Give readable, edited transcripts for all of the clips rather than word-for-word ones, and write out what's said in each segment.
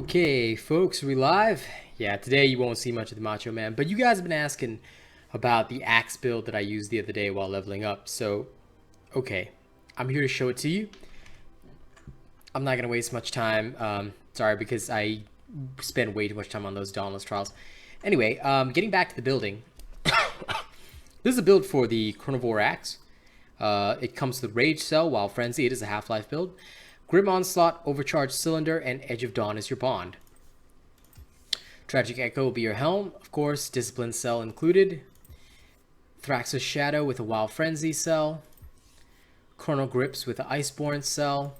Okay, folks, we live? Yeah, today you won't see much of the Macho Man, but you guys have been asking about the axe build that I used the other day while leveling up. So, okay, I'm here to show it to you. I'm not going to waste much time. Sorry, because I spent way too much time on those Dauntless trials. Anyway, getting back to the building. This is a build for the Chronovore Axe. It comes with Rage Cell, while Frenzy. It is a Half-Life build. Grim Onslaught, Overcharged Cylinder, and Edge of Dawn is your bond. Tragic Echo will be your helm. Of course, Discipline Cell included. Thrax Shadow with a Wild Frenzy cell. Chrono Grips with an Iceborne cell.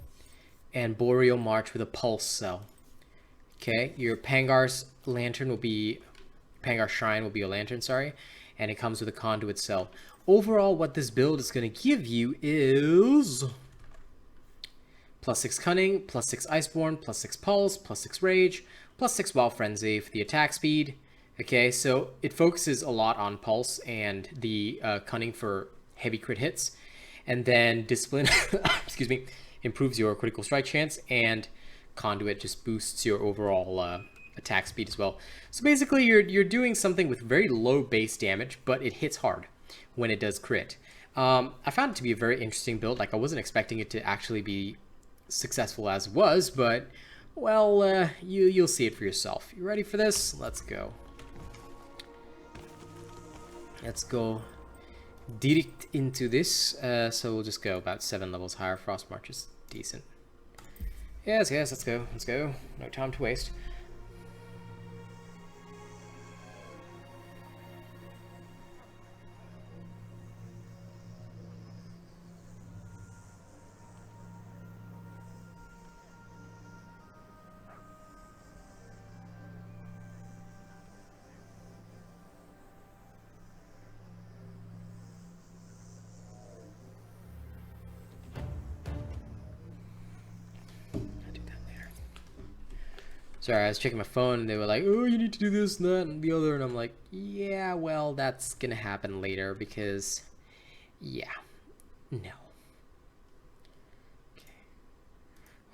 And Boreal March with a Pulse cell. Okay, your Pangar's Lantern will be... Pangar Shrine will be a lantern, sorry. And it comes with a Conduit cell. Overall, what this build is going to give you is... +6 Cunning, +6 Iceborne, +6 Pulse, +6 Rage, +6 Wild Frenzy for the attack speed. Okay, so it focuses a lot on Pulse and the Cunning for heavy crit hits. And then Discipline, excuse me, improves your critical strike chance, and Conduit just boosts your overall attack speed as well. So basically you're doing something with very low base damage, but it hits hard when it does crit. I found it to be a very interesting build. Like, I wasn't expecting it to actually be successful as it was, but well, you'll see it for yourself. You ready for this? Let's go. Let's go direct into this. So we'll just go about 7 levels higher. Frost March is decent. Yes, let's go. Let's go. No time to waste. Sorry, I was checking my phone and they were like, oh, you need to do this, and that, and the other. And I'm like, yeah, well, that's going to happen later because, yeah, no. Okay.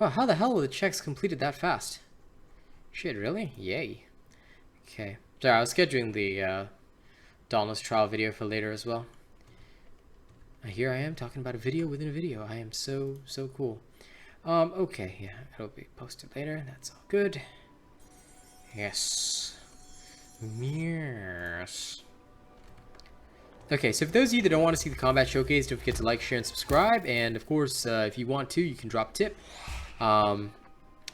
Well, how the hell were the checks completed that fast? Shit, really? Yay. Okay. Sorry, I was scheduling the Dauntless trial video for later as well. Here I am talking about a video within a video. I am so cool. Okay, yeah, it'll be posted later. That's all good. Yes. Yes. Okay, so for those of you that don't want to see the combat showcase, don't forget to like, share, and subscribe. And of course, if you want to, you can drop a tip.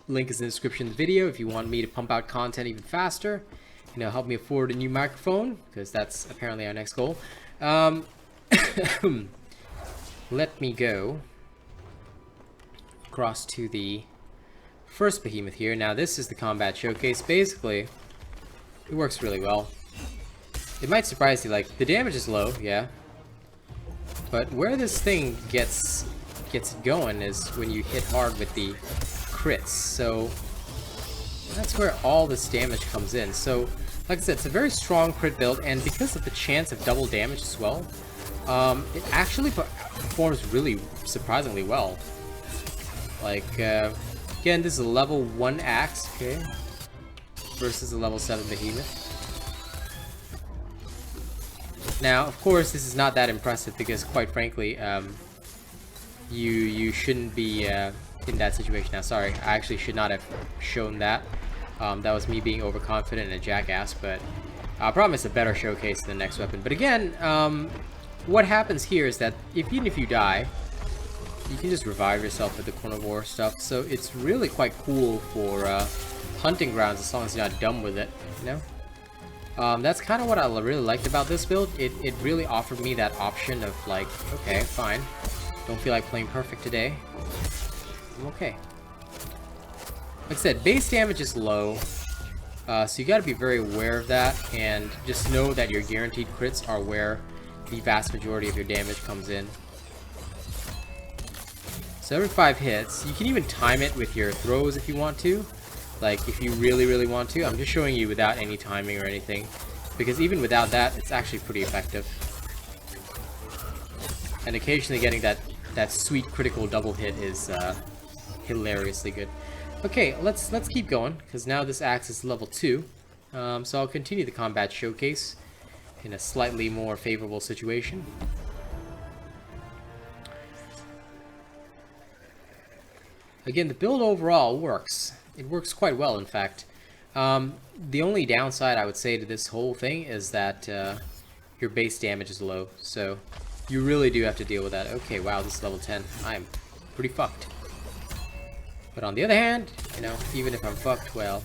Link is in the description of the video. If you want me to pump out content even faster, you know, help me afford a new microphone, because that's apparently our next goal. Let me go across to the first behemoth here. Now this is the combat showcase. Basically, it works really well. It might surprise you, like, the damage is low, yeah, but where this thing gets it going is when you hit hard with the crits. So that's where all this damage comes in. So like I said, it's a very strong crit build, and because of the chance of double damage as well, it actually performs really surprisingly well. Like, again, this is a level 1 axe, okay, versus a level 7 behemoth. Now, of course, this is not that impressive because, quite frankly, you shouldn't be in that situation. Now, sorry, I actually should not have shown that. That was me being overconfident and a jackass, but I promise a better showcase than the next weapon. But again, what happens here is that even if you die, you can just revive yourself with the Chronovore stuff. So it's really quite cool for hunting grounds as long as you're not dumb with it, you know? That's kind of what I really liked about this build. It really offered me that option of, like, okay, fine, don't feel like playing perfect today, I'm okay. Like I said, base damage is low, so you gotta be very aware of that, and just know that your guaranteed crits are where the vast majority of your damage comes in. So every 5 hits, you can even time it with your throws if you want to. Like, if you really want to. I'm just showing you without any timing or anything, because even without that, it's actually pretty effective. And occasionally getting that sweet critical double hit is hilariously good. Okay, let's keep going, because now this axe is level 2. So I'll continue the combat showcase in a slightly more favorable situation. Again, the build overall works. It works quite well, in fact. The only downside I would say to this whole thing is that your base damage is low, so you really do have to deal with that. Okay, wow, this is level 10. I'm pretty fucked. But on the other hand, you know, even if I'm fucked, well...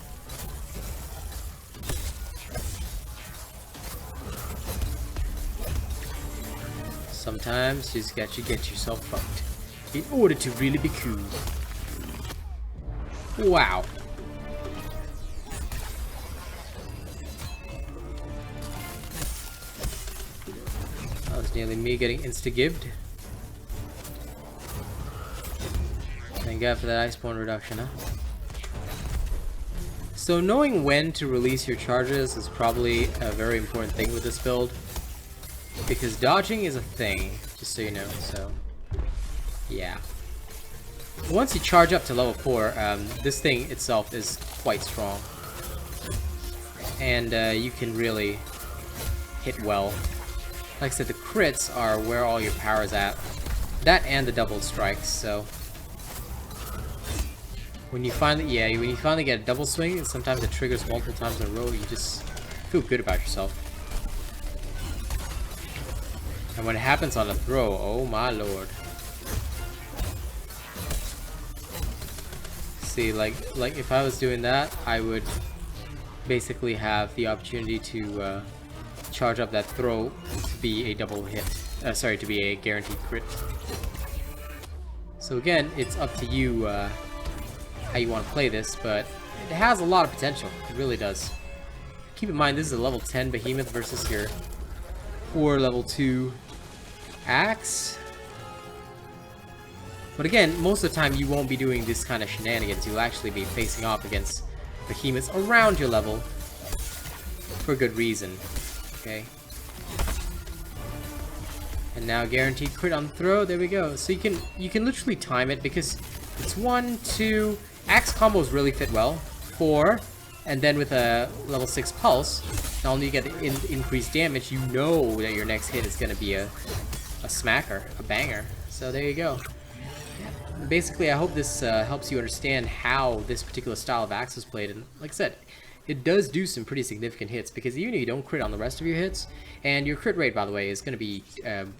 sometimes you just got to get yourself fucked in order to really be cool. Wow. That was nearly me getting insta-gibbed. Thank God for that Iceborne reduction, huh? So knowing when to release your charges is probably a very important thing with this build. Because dodging is a thing, just so you know, so... yeah. Once you charge up to level 4, this thing itself is quite strong. And you can really hit well. Like I said, the crits are where all your power is at. That and the double strikes, so... when you finally get a double swing, and sometimes it triggers multiple times in a row, you just feel good about yourself. And when it happens on a throw, oh my lord. See, like if I was doing that, I would basically have the opportunity to charge up that throw to be a double hit. Sorry, to be a guaranteed crit. So again, it's up to you how you want to play this, but it has a lot of potential. It really does. Keep in mind, this is a level 10 behemoth versus your 4 level 2 axe. But again, most of the time you won't be doing this kind of shenanigans. You'll actually be facing off against behemoths around your level for good reason. Okay. And now guaranteed crit on the throw. There we go. So you can literally time it because it's 1, 2. Axe combos really fit well. 4. And then with a level 6 pulse, not only you get the increased damage, you know that your next hit is going to be a smacker, a banger. So there you go. Basically, I hope this helps you understand how this particular style of axe is played. And like I said, it does do some pretty significant hits, because even if you don't crit on the rest of your hits, and your crit rate, by the way, is going to be,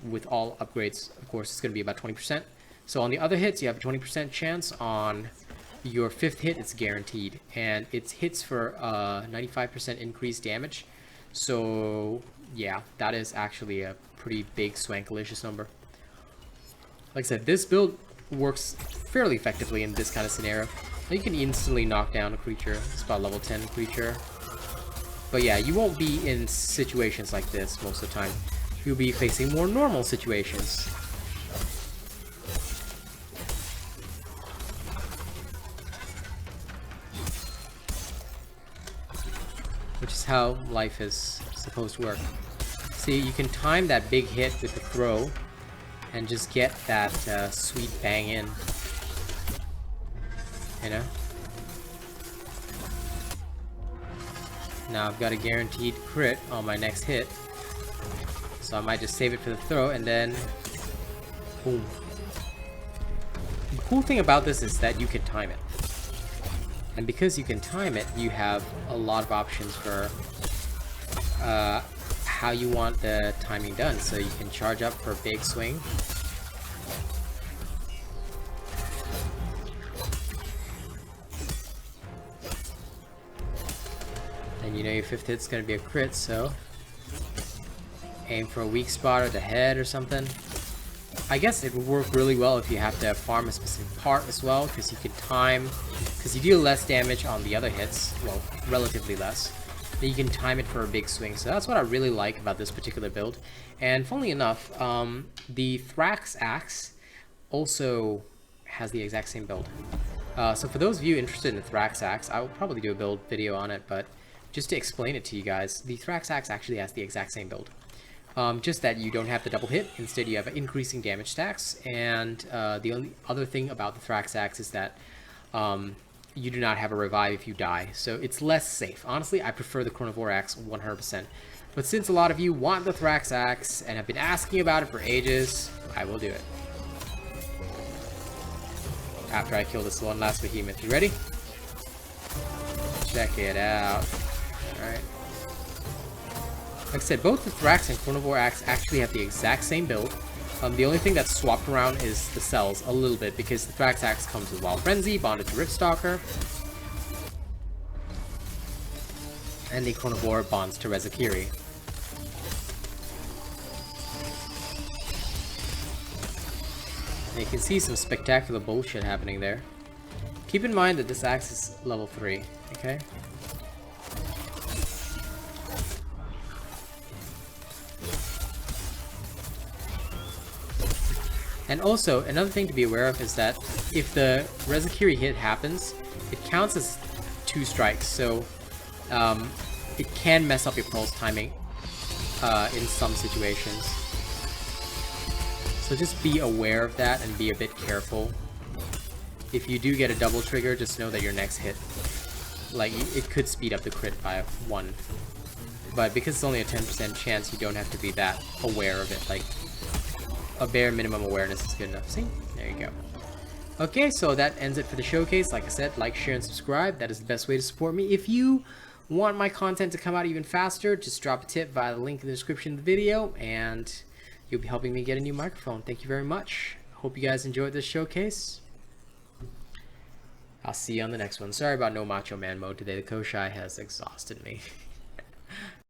with all upgrades, of course, it's going to be about 20%. So on the other hits, you have a 20% chance. On your 5th hit, it's guaranteed, and it's hits for 95% increased damage. So yeah, that is actually a pretty big swankalicious number. Like I said, this build works fairly effectively in this kind of scenario. You can instantly knock down a creature. It's about level 10 creature. But yeah, you won't be in situations like this most of the time. You'll be facing more normal situations. Which is how life is supposed to work. See, you can time that big hit with the throw and just get that sweet bang in. You know? Now I've got a guaranteed crit on my next hit. So I might just save it for the throw and then... boom. The cool thing about this is that you can time it. And because you can time it, you have a lot of options for how you want the timing done. So you can charge up for a big swing. And you know your 5th hit's going to be a crit, so aim for a weak spot or the head or something. I guess it would work really well if you have to farm a specific part as well, because you can time, because you deal less damage on the other hits, well, relatively less, but you can time it for a big swing. So that's what I really like about this particular build. And funnily enough, the Thrax Axe also has the exact same build. So for those of you interested in the Thrax Axe, I will probably do a build video on it, but just to explain it to you guys, the Thrax Axe actually has the exact same build. Just that you don't have the double hit, instead you have increasing damage stacks, and the only other thing about the Thrax Axe is that you do not have a revive if you die, so it's less safe. Honestly, I prefer the Chronovore Axe 100%. But since a lot of you want the Thrax Axe and have been asking about it for ages, I will do it. After I kill this one last behemoth. You ready? Check it out. Alright. Like I said, both the Thrax and Chronovore Axe actually have the exact same build. The only thing that's swapped around is the cells a little bit, because the Thrax Axe comes with Wild Frenzy, bonded to Riftstalker, and the Chronovore bonds to Rezakiri. And you can see some spectacular bullshit happening there. Keep in mind that this axe is level 3, okay? And also, another thing to be aware of is that if the Rezakiri hit happens, it counts as 2 strikes, so it can mess up your pulse timing in some situations. So just be aware of that and be a bit careful. If you do get a double trigger, just know that your next hit, like, it could speed up the crit by 1. But because it's only a 10% chance, you don't have to be that aware of it. Like, a bare minimum awareness is good enough. See? There you go. Okay, so that ends it for the showcase. Like I said, like, share, and subscribe. That is the best way to support me. If you want my content to come out even faster, just drop a tip via the link in the description of the video, and you'll be helping me get a new microphone. Thank you very much. Hope you guys enjoyed this showcase. I'll see you on the next one. Sorry about no Macho Man mode today. The Koshai has exhausted me.